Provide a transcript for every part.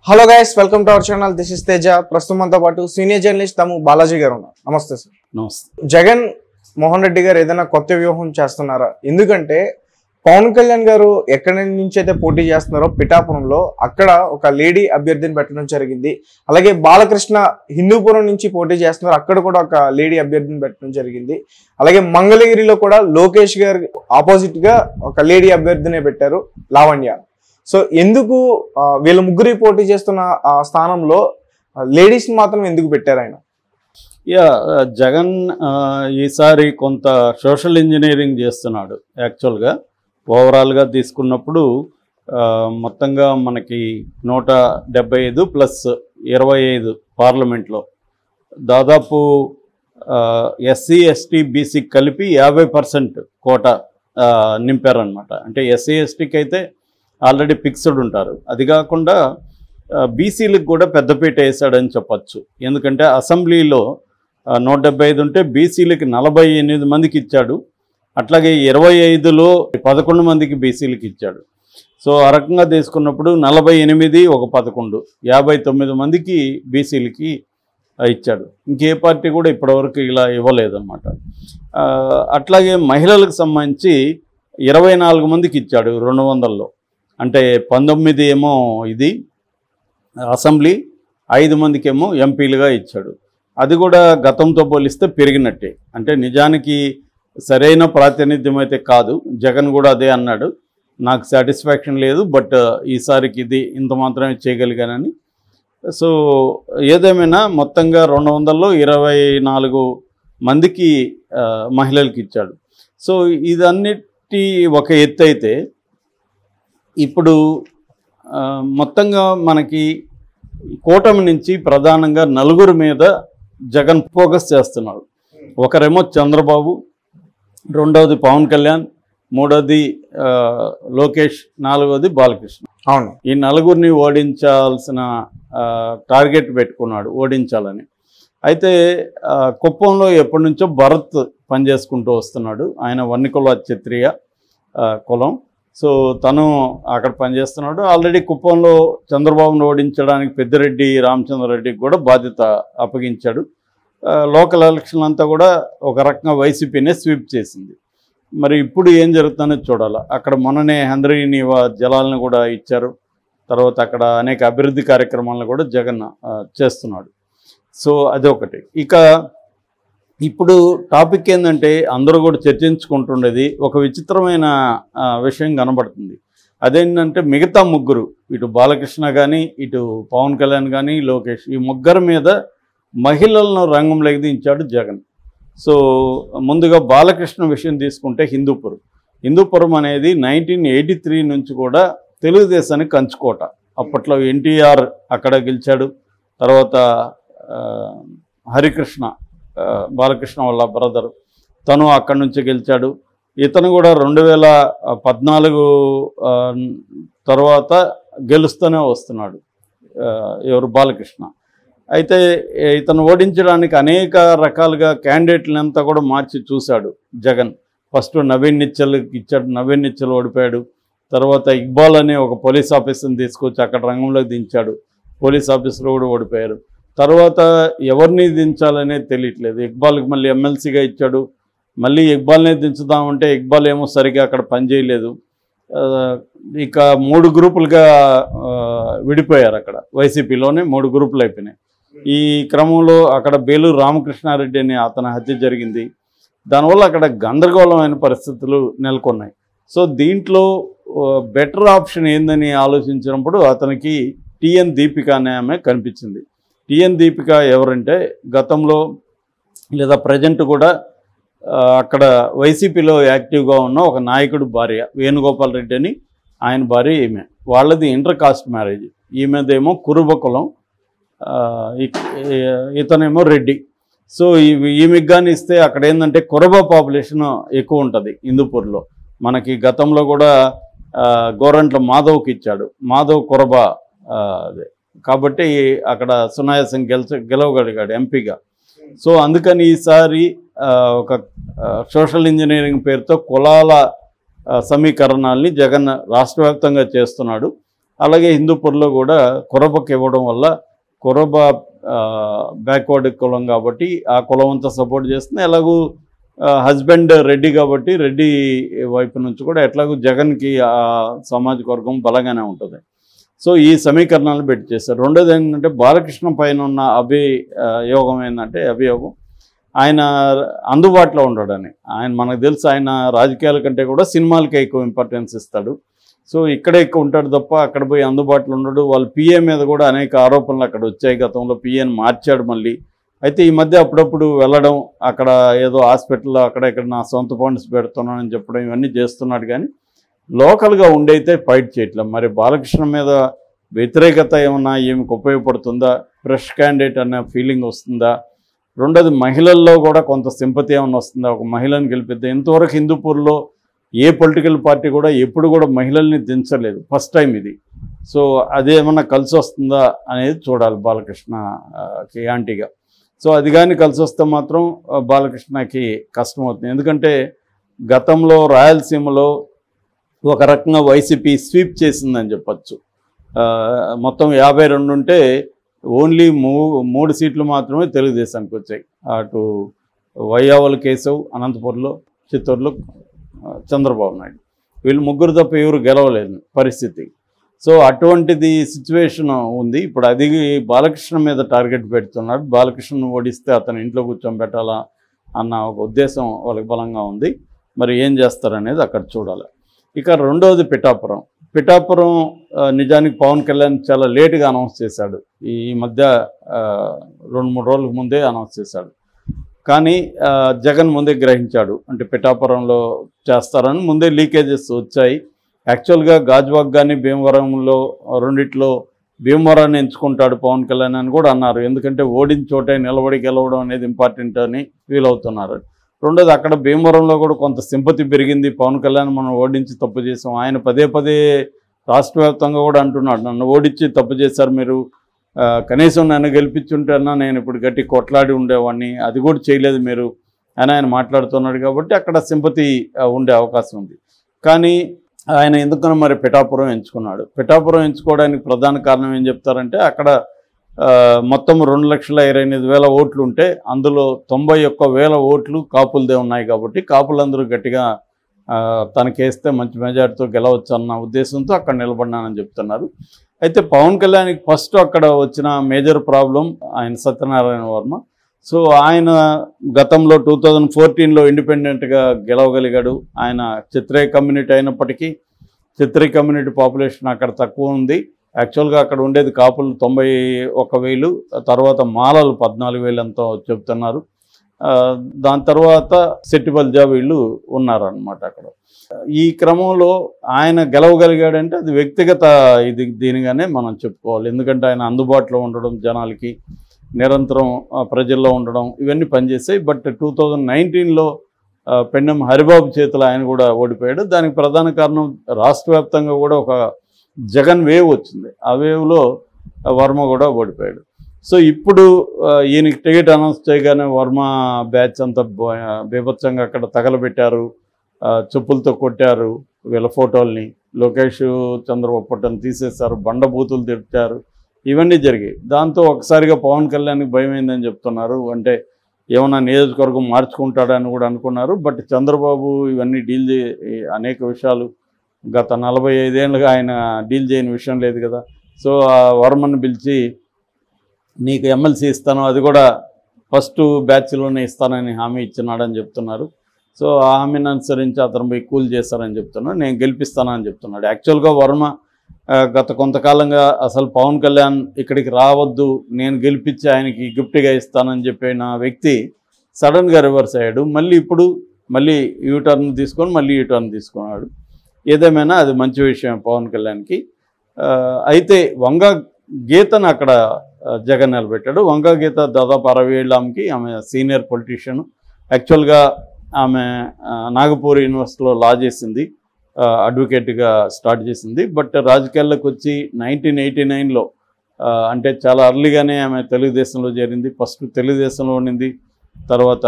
Hello guys, welcome to our channel. This is Teja. ప్రస్తుతం మనతో పాటు సీనియర్ జర్నలిస్ట్ తమ్ము బాలాజీ గారు ఉన్నారు. నమస్తే సార్. నమస్తే. జగన్ మోహన్ రెడ్డి గారు ఏదైనా కొత్త వ్యూహం చేస్తున్నారా? ఎందుకంటే పవన్ కళ్యాణ్ గారు ఎక్కడి నుంచి అయితే పోటీ చేస్తున్నారో పిఠాపురంలో అక్కడ ఒక లేడీ అభ్యర్థిని పెట్టడం జరిగింది. అలాగే బాలకృష్ణ హిందూపురం నుంచి పోటీ చేస్తున్నారు, అక్కడ కూడా ఒక లేడీ అభ్యర్థిని పెట్టడం జరిగింది. అలాగే మంగళగిరిలో కూడా లోకేష్ గారు ఆపోజిట్ గా ఒక లేడీ అభ్యర్థినే పెట్టారు, లావణ్య. సో ఎందుకు వీళ్ళ ముగ్గురి పోటీ చేస్తున్న స్థానంలో లేడీస్ మాత్రం ఎందుకు పెట్టారు ఆయన? జగన్ ఈసారి కొంత సోషల్ ఇంజనీరింగ్ చేస్తున్నాడు. యాక్చువల్గా ఓవరాల్గా తీసుకున్నప్పుడు మొత్తంగా మనకి 175 ప్లస్ 25 పార్లమెంట్లో దాదాపు ఎస్సీ ఎస్టీ బీసీ కలిపి 50% కోటా నింపారనమాట. అంటే ఎస్సీ ఎస్టీకి అయితే ఆల్రెడీ ఫిక్స్డ్ ఉంటారు. అది కాకుండా బీసీలకు కూడా పెద్దపీట వేసాడని చెప్పచ్చు. ఎందుకంటే అసెంబ్లీలో 175 ఉంటే బీసీలకి 48 మందికి ఇచ్చాడు. అట్లాగే 25లో 11 మందికి బీసీలకి ఇచ్చాడు. సో ఆ రకంగా తీసుకున్నప్పుడు 48 ఒక 11 59 మందికి బీసీలకి ఇచ్చాడు. ఇంకే పార్టీ కూడా ఇప్పటివరకు ఇలా ఇవ్వలేదన్నమాట. అట్లాగే మహిళలకు సంబంధించి 24 మందికి ఇచ్చాడు 200లో. అంటే 19 ఏమో ఇది అసెంబ్లీ, 5 మందికేమో ఎంపీలుగా ఇచ్చాడు. అది కూడా గతంతో పోలిస్తే పెరిగినట్టే. అంటే నిజానికి సరైన ప్రాతినిధ్యం అయితే కాదు. జగన్ కూడా అదే అన్నాడు, నాకు సాటిస్ఫాక్షన్ లేదు, బట్ ఈసారికి ఇది ఇంత మాత్రమే చేయగలిగానని. సో ఏదేమైనా మొత్తంగా 200లో 24 మందికి మహిళలకు ఇచ్చాడు. సో ఇదన్నిటి ఒక ఎత్తు అయితే, ఇప్పుడు మొత్తంగా మనకి కూటమి నుంచి ప్రధానంగా నలుగురు మీద జగన్ ఫోకస్ చేస్తున్నాడు. ఒకరేమో చంద్రబాబు, రెండవది పవన్ కళ్యాణ్, మూడవది లోకేష్, నాలుగవది బాలకృష్ణ. అవును, ఈ నలుగురిని ఓడించాల్సిన టార్గెట్ పెట్టుకున్నాడు, ఓడించాలని. అయితే కుప్పంలో ఎప్పటి నుంచో భరత్ పనిచేసుకుంటూ వస్తున్నాడు. ఆయన వన్నికుల క్షత్రియ కులం. సో తను అక్కడ పనిచేస్తున్నాడు. ఆల్రెడీ కుప్పంలో చంద్రబాబును ఓడించడానికి పెద్దిరెడ్డి రామచంద్రారెడ్డికి కూడా బాధ్యత అప్పగించాడు. లోకల్ ఎలక్షన్ అంతా కూడా ఒక రకంగా వైసీపీనే స్వీప్ చేసింది. మరి ఇప్పుడు ఏం జరుగుతుందో చూడాలి. అక్కడ మొన్ననే హంద్రీని జలాలను కూడా ఇచ్చారు. తర్వాత అక్కడ అనేక అభివృద్ధి కార్యక్రమాలను కూడా జగన్ చేస్తున్నాడు. సో అదొకటి. ఇక ఇప్పుడు టాపిక్ ఏంటంటే అందరూ కూడా చర్చించుకుంటుండేది ఒక విచిత్రమైన విషయం కనబడుతుంది. అదేంటంటే మిగతా ముగ్గురు, ఇటు బాలకృష్ణ కానీ, ఇటు పవన్ కళ్యాణ్ కానీ, లోకేష్, ఈ ముగ్గురు మీద మహిళలను రంగంలోకి దించాడు జగన్. సో ముందుగా బాలకృష్ణ విషయం తీసుకుంటే హిందూపురం అనేది 1983 నుంచి కూడా తెలుగుదేశానికి కంచుకోట. అప్పట్లో ఎన్టీఆర్ అక్కడ గెలిచాడు. తర్వాత హరికృష్ణ, బాలకృష్ణ వాళ్ళ బ్రదర్, తను అక్కడి నుంచి గెలిచాడు. ఇతను కూడా 2014 తర్వాత గెలుస్తూనే వస్తున్నాడు, ఎవరు, బాలకృష్ణ. అయితే ఇతను ఓడించడానికి అనేక రకాలుగా క్యాండిడేట్లంతా కూడా మార్చి చూశాడు జగన్. ఫస్ట్ నవీన్ నిచ్చల్కి ఇచ్చాడు, నవీన్ నిచ్చల్ ఓడిపోయాడు. తర్వాత ఇక్బాల్ అనే ఒక పోలీస్ ఆఫీసర్ని తీసుకొచ్చి అక్కడ రంగంలోకి దించాడు, పోలీస్ ఆఫీసర్ కూడా ఓడిపోయారు. తర్వాత ఎవరిని దించాలనేది తెలియట్లేదు. ఇక్బాల్కి మళ్ళీ ఎమ్మెల్సీగా ఇచ్చాడు. మళ్ళీ ఇక్బాల్నే దించుదామంటే ఇక్బాల్ ఏమో సరిగా అక్కడ పనిచేయలేదు. ఇక 3 గ్రూపులుగా విడిపోయారు. అక్కడ వైసీపీలోనే 3 గ్రూపులు అయిపోయినాయి. ఈ క్రమంలో అక్కడ బేలూరు రామకృష్ణారెడ్డి అనే అతని హత్య జరిగింది. దానివల్ల అక్కడ గందరగోళమైన పరిస్థితులు నెలకొన్నాయి. సో దీంట్లో బెటర్ ఆప్షన్ ఏందని ఆలోచించినప్పుడు అతనికి టిఎన్ దీపిక అనే ఆమె కనిపించింది. టిఎన్ దీపిక ఎవరంటే గతంలో లేదా ప్రజెంట్ కూడా అక్కడ వైసీపీలో యాక్టివ్గా ఉన్న ఒక నాయకుడు భార్య, వేణుగోపాల్ రెడ్డి అని ఆయన భార్య ఈమె. వాళ్ళది ఇంటర్ కాస్ట్ మ్యారేజ్. ఈమెదేమో కురుబ కులం, ఇతనేమో రెడ్డి. సో ఈమెకి కానీ ఇస్తే అక్కడ ఏంటంటే కురుబ పాపులేషన్ ఎక్కువ ఉంటుంది హిందూపూర్లో. మనకి గతంలో కూడా గోరంట్ల మాధవ్కి ఇచ్చాడు, మాధవ్ కురుబ అదే. కాబట్టి అక్కడ సునాయాసం గెలవగలిగాడు ఎంపీగా. సో అందుకని ఈసారి ఒక సోషల్ ఇంజనీరింగ్ పేరుతో కులాల సమీకరణాలని జగన్ రాష్ట్ర వ్యాప్తంగా చేస్తున్నాడు. అలాగే హిందూపూర్లో కూడా కురబకి ఇవ్వడం వల్ల కురబ బ్యాక్వర్డ్ కులం కాబట్టి ఆ కులం అంతా సపోర్ట్ చేస్తుంది. ఎలాగూ హస్బెండ్ రెడ్డి కాబట్టి రెడ్డి వైపు నుంచి కూడా ఎట్లాగూ జగన్కి ఆ సామాజిక వర్గం బలంగానే ఉంటుంది. సో ఈ సమీకరణాలు పెట్టి చేశారు. రెండోది ఏంటంటే బాలకృష్ణ పైన ఉన్న అభియోగం ఏంటంటే ఆయన అందుబాటులో ఉండడని. ఆయన మనకు తెలుసు ఆయన రాజకీయాల కంటే కూడా సినిమాలకే ఎక్కువ ఇంపార్టెన్స్ ఇస్తాడు. సో ఇక్కడే ఎక్కువ ఉంటాడు తప్ప అక్కడ పోయి అందుబాటులో ఉండడు. వాళ్ళ పిఏ మీద కూడా అనేక ఆరోపణలు అక్కడ వచ్చాయి. గతంలో పిఏని మార్చాడు మళ్ళీ. అయితే ఈ మధ్య అప్పుడప్పుడు వెళ్ళడం, అక్కడ ఏదో హాస్పిటల్లో అక్కడ ఇక్కడ నా సొంత ఫండ్స్ పెడుతున్నానని చెప్పడం ఇవన్నీ చేస్తున్నాడు. కానీ లోకల్గా ఉండైతే ఫైట్ చేయట్లేదు. మరి బాలకృష్ణ మీద వ్యతిరేకత ఏమన్నా ఏమికి ఉపయోగపడుతుందా, ఫ్రెష్ క్యాండిడేట్ అనే ఫీలింగ్ వస్తుందా? రెండోది మహిళల్లో కూడా కొంత సింపతి ఏమైనా వస్తుందా, ఒక మహిళను గెలిపిద్దా? ఇంతవరకు హిందూపూర్లో ఏ పొలిటికల్ పార్టీ కూడా ఎప్పుడు కూడా మహిళల్ని దించలేదు, ఫస్ట్ టైం ఇది. సో అదేమన్నా కలిసి వస్తుందా అనేది చూడాలి బాలకృష్ణకి యాంటీగా. సో అది కానీ కలిసి వస్తే మాత్రం బాలకృష్ణకి కష్టం అవుతుంది. ఎందుకంటే గతంలో రాయలసీమలో ఒక రకంగా వైసీపీ స్వీప్ చేసిందని చెప్పచ్చు. మొత్తం 52 ఉంటే ఓన్లీ 3 సీట్లు మాత్రమే తెలుగుదేశానికి వచ్చాయి. అటు వైయావల్ కేశవ్ అనంతపురంలో, చిత్తూరులో చంద్రబాబు నాయుడు, వీళ్ళు ముగ్గురు తప్ప ఎవరు గెలవలేదు పరిస్థితి. సో అటువంటిది సిచ్యువేషన్ ఉంది. ఇప్పుడు అది బాలకృష్ణ మీద టార్గెట్ పెడుతున్నాడు. బాలకృష్ణను ఓడిస్తే అతను ఇంట్లో కూర్చోబెట్టాలా అన్న ఒక ఉద్దేశం వాళ్ళకి బలంగా ఉంది. మరి ఏం చేస్తారనేది అక్కడ చూడాలి. ఇక రెండవది పిఠాపురం. పిఠాపురం నిజానికి పవన్ కళ్యాణ్ చాలా లేటుగా అనౌన్స్ చేశాడు. ఈ మధ్య 2-3 రోజుల ముందే అనౌన్స్ చేశాడు. కానీ జగన్ ముందే గ్రహించాడు, అంటే పిఠాపురంలో చేస్తారని ముందే లీకేజెస్ వచ్చాయి. యాక్చువల్గా గాజువాక్ కానీ భీమవరంలో రెండిట్లో భీమవరాన్ని ఎంచుకుంటాడు పవన్ కళ్యాణ్ అని కూడా అన్నారు. ఎందుకంటే ఓడిన చోటే నిలబడి గెలవడం అనేది ఇంపార్టెంట్ అని ఫీల్ అవుతున్నారు. రెండోది అక్కడ భీమవరంలో కూడా కొంత సింపతి పెరిగింది. పవన్ కళ్యాణ్ మనం ఓడించి తప్పు చేసాం, ఆయన పదే పదే రాష్ట్ర వ్యాప్తంగా కూడా అంటున్నాడు, నన్ను ఓడించి తప్పు చేశారు మీరు, కనీసం నన్ను గెలిపించుంటేనా నేను ఇప్పుడు గట్టి కొట్లాడి ఉండేవాడిని, అది కూడా చేయలేదు మీరు అని ఆయన మాట్లాడుతున్నాడు. కాబట్టి అక్కడ సింపతి ఉండే అవకాశం ఉంది. కానీ ఆయన ఎందుకన్నా మరి పిఠాపురం ఎంచుకున్నాడు. పిఠాపురం ఎంచుకోవడానికి ప్రధాన కారణం ఏం చెప్తారంటే అక్కడ మొత్తం 2,28,000 ఓట్లు ఉంటే అందులో 91,000 ఓట్లు కాపులదే ఉన్నాయి. కాబట్టి కాపులందరూ గట్టిగా తనకేస్తే మంచి మెజార్టీతో గెలవచ్చు అన్న ఉద్దేశంతో అక్కడ నిలబడినానని చెప్తున్నారు. అయితే పవన్ కళ్యాణ్కి ఫస్ట్ అక్కడ వచ్చిన మేజర్ ప్రాబ్లం ఆయన సత్యనారాయణ వర్మ. సో ఆయన గతంలో 2014లో ఇండిపెండెంట్గా గెలవగలిగాడు. ఆయన క్షత్రియ కమ్యూనిటీ అయినప్పటికీ క్షత్రియ కమ్యూనిటీ పాపులేషన్ అక్కడ తక్కువ ఉంది. యాక్చువల్గా అక్కడ ఉండేది కాపులు 91,000, తర్వాత మాలలు 14,000 ఎంతో చెప్తున్నారు. దాని తర్వాత సెట్టిబల్జా వీళ్ళు ఉన్నారనమాట అక్కడ. ఈ క్రమంలో ఆయన గెలవగలిగాడంటే అది వ్యక్తిగత దీనిగానే మనం చెప్పుకోవాలి. ఎందుకంటే ఆయన అందుబాటులో ఉండడం, జనాలకి నిరంతరం ప్రజల్లో ఉండడం, ఇవన్నీ పనిచేసాయి. బట్ 2019లో పెన్నెం హరిబాబు చేతులు ఆయన కూడా ఓడిపోయాడు. దానికి ప్రధాన కారణం రాష్ట్ర వ్యాప్తంగా కూడా ఒక జగన్ వేవ్ వచ్చింది. ఆ వేవ్లో వర్మ కూడా ఓడిపోయాడు. సో ఇప్పుడు ఈయనకి టికెట్ అనౌన్స్ చేయగానే వర్మ బ్యాచ్ అంతా బీభత్సంగా అక్కడ తగలబెట్టారు, చెప్పులతో కొట్టారు వీళ్ళ ఫోటోల్ని, లోకేష్ చంద్రబాబు ఫోటోని తీసేశారు, బండబూతులు తిట్టారు, ఇవన్నీ జరిగాయి. దాంతో ఒకసారిగా పవన్ కళ్యాణ్కి భయమైందని చెప్తున్నారు. అంటే ఏమన్నా నియోజకవర్గం మార్చుకుంటాడని కూడా అనుకున్నారు. బట్ చంద్రబాబు ఇవన్నీ డీల్ అనేక విషయాలు గత 45 ఏళ్ళుగా ఆయన డీల్ చేయని విషయం లేదు కదా. సో ఆ వర్మను పిలిచి నీకు ఎమ్మెల్సీ ఇస్తాను, అది కూడా ఫస్ట్ బ్యాచ్లోనే ఇస్తానని హామీ ఇచ్చినాడని చెప్తున్నారు. సో ఆ హామీని అనుసరించి అతను పోయి కూల్ చేస్తారని చెప్తున్నాడు, నేను గెలిపిస్తానని చెప్తున్నాడు. యాక్చువల్గా వర్మ గత కొంతకాలంగా అసలు పవన్ కళ్యాణ్ ఇక్కడికి రావద్దు, నేను గెలిపించి ఆయనకి గిఫ్ట్గా ఇస్తానని చెప్పిన వ్యక్తి సడన్గా రివర్స్ అయ్యాడు. ఇప్పుడు మళ్ళీ యూటర్న్ తీసుకొని మళ్ళీ యూటర్న్ తీసుకున్నాడు. ఏదేమైనా అది మంచి విషయం పవన్ కళ్యాణ్కి. అయితే వంగ గీతను అక్కడ జగన్ నిలబెట్టాడు. వంగ గీత దాదాపు 60 ఏళ్ళ ఆమె సీనియర్ పొలిటీషియన్. యాక్చువల్గా ఆమె నాగపూర్ యూనివర్సిటీలో లా చేసింది, అడ్వకేట్గా స్టార్ట్ చేసింది. బట్ రాజకీయాల్లోకి వచ్చి 1989లో అంటే చాలా అర్లీగానే ఆమె తెలుగుదేశంలో చేరింది. ఫస్ట్ తెలుగుదేశంలో ఉండింది, తర్వాత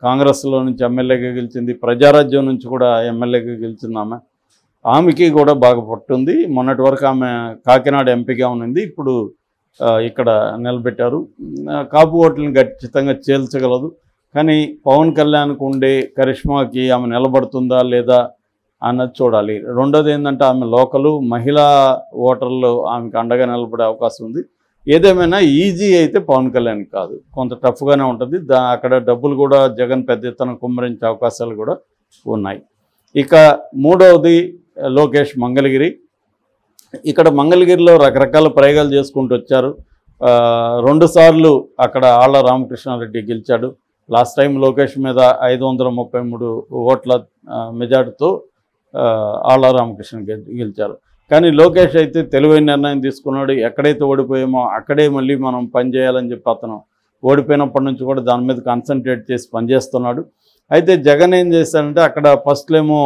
కాంగ్రెస్లో నుంచి ఎమ్మెల్యేగా గెలిచింది, ప్రజారాజ్యం నుంచి కూడా ఎమ్మెల్యేగా గెలిచింది ఆమె. ఆమెకి కూడా బాగా పట్టుంది. మొన్నటి వరకు ఆమె కాకినాడ ఎంపీగా ఉన్నది, ఇప్పుడు ఇక్కడ నిలబెట్టారు. కాపు ఓట్లను ఖచ్చితంగా చేల్చగలదు. కానీ పవన్ కళ్యాణ్కు ఉండే కరిష్మాకి ఆమె నిలబడుతుందా లేదా అన్నది చూడాలి. రెండోది ఏంటంటే ఆమె లోకలు మహిళా ఓటర్లు ఆమెకు అండగా నిలబడే అవకాశం ఉంది. ఏదేమైనా ఈజీ అయితే పవన్ కళ్యాణ్ కాదు, కొంత టఫ్గానే ఉంటుంది. అక్కడ డబ్బులు కూడా జగన్ పెద్ద ఎత్తున కుమ్మరించే అవకాశాలు కూడా ఉన్నాయి. ఇక మూడవది లోకేష్ మంగళగిరి. ఇక్కడ మంగళగిరిలో రకరకాల ప్రయోగాలు చేసుకుంటూ వచ్చారు. 2 సార్లు అక్కడ ఆళ్ల రామకృష్ణారెడ్డి గెలిచాడు. లాస్ట్ టైం లోకేష్ మీద 533 ఓట్ల మెజార్టీతో ఆళ్ల రామకృష్ణ గెలిచారు. కానీ లోకేష్ అయితే తెలివైన నిర్ణయం తీసుకున్నాడు. ఎక్కడైతే ఓడిపోయామో అక్కడే మళ్ళీ మనం పనిచేయాలని చెప్పి అతను ఓడిపోయినప్పటి నుంచి కూడా దాని మీద కాన్సన్ట్రేట్ చేసి పనిచేస్తున్నాడు. అయితే జగన్ ఏం చేశాడంటే అక్కడ ఫస్ట్లో ఏమో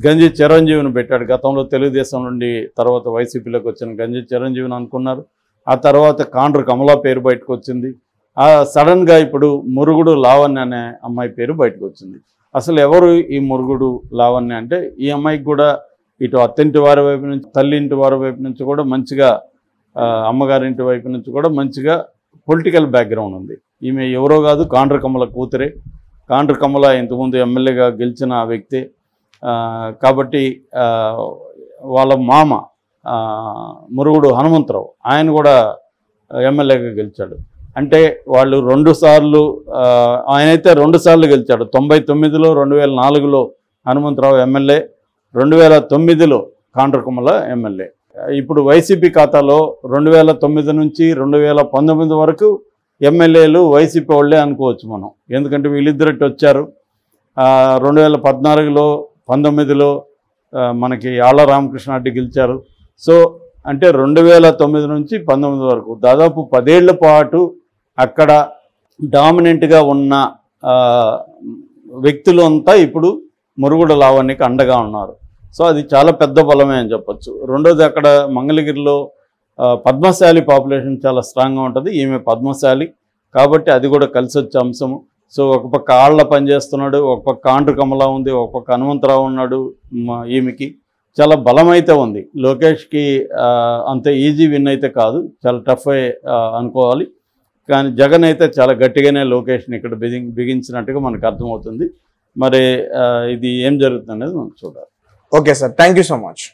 గంజి చిరంజీవిని పెట్టాడు. గతంలో తెలుగుదేశం నుండి తర్వాత వైసీపీలోకి వచ్చిన గంజి చిరంజీవిని అనుకున్నారు. ఆ తర్వాత కాండ్రు కమలా పేరు బయటకు వచ్చింది. సడన్గా ఇప్పుడు మురుగుడు లావణ్య అనే అమ్మాయి పేరు బయటకు వచ్చింది. అసలు ఎవరు ఈ మురుగుడు లావణ్య అంటే, ఈ అమ్మాయికి కూడా ఇటు అత్తింటి వారి వైపు నుంచి తల్లి ఇంటి వారి వైపు నుంచి కూడా మంచిగా, అమ్మగారింటి వైపు నుంచి కూడా మంచిగా పొలిటికల్ బ్యాక్గ్రౌండ్ ఉంది. ఈమె ఎవరో కాదు, కాండ్రు కమల కూతురే. కాండ్రు కమల ఇంతకుముందు ఎమ్మెల్యేగా గెలిచిన వ్యక్తి. కాబట్టి వాళ్ళ మామ మురుగుడు హనుమంతరావు ఆయన కూడా ఎమ్మెల్యేగా గెలిచాడు. అంటే వాళ్ళు 2 సార్లు, ఆయనైతే 2 సార్లు గెలిచాడు. 99లో 2004లో హనుమంతరావు ఎమ్మెల్యే, 2009లో కాండ్రు కమల ఎమ్మెల్యే. ఇప్పుడు వైసీపీ ఖాతాలో 2009 నుంచి 2019 వరకు ఎమ్మెల్యేలు వైసీపీ వాళ్ళే అనుకోవచ్చు మనం. ఎందుకంటే వీళ్ళిద్దరట్టు వచ్చారు. 2014లో 19లో మనకి ఆళ్ల రామకృష్ణారెడ్డి గెలిచారు. సో అంటే 2009 నుంచి 19 వరకు దాదాపు 10 ఏళ్ల పాటు అక్కడ డామినెంట్గా ఉన్న వ్యక్తులు అంతా ఇప్పుడు మురుగుడు లావణ్యకి అండగా ఉన్నారు. సో అది చాలా పెద్ద బలమే అని చెప్పచ్చు. రెండోది అక్కడ మంగళగిరిలో పద్మశాలి పాపులేషన్ చాలా స్ట్రాంగ్గా ఉంటుంది. ఈమె పద్మశాలి కాబట్టి అది కూడా కలిసి వచ్చే అంశము. సో ఒక పక్క ఆళ్ల పనిచేస్తున్నాడు, ఒక పక్క కాండ్రు కమల ఉంది, ఒక పక్క హనుమంతరావు ఉన్నాడు. ఈమెకి చాలా బలం అయితే ఉంది. లోకేష్కి అంత ఈజీ విన్ అయితే కాదు, చాలా టఫ్ అనుకోవాలి. కానీ జగన్ అయితే చాలా గట్టిగానే లోకేష్ని ఇక్కడ బిగించినట్టుగా మనకు అర్థమవుతుంది. మరి ఇది ఏం జరుగుతుంది అనేది మనం చూడాలి. Okay sir, thank you so much.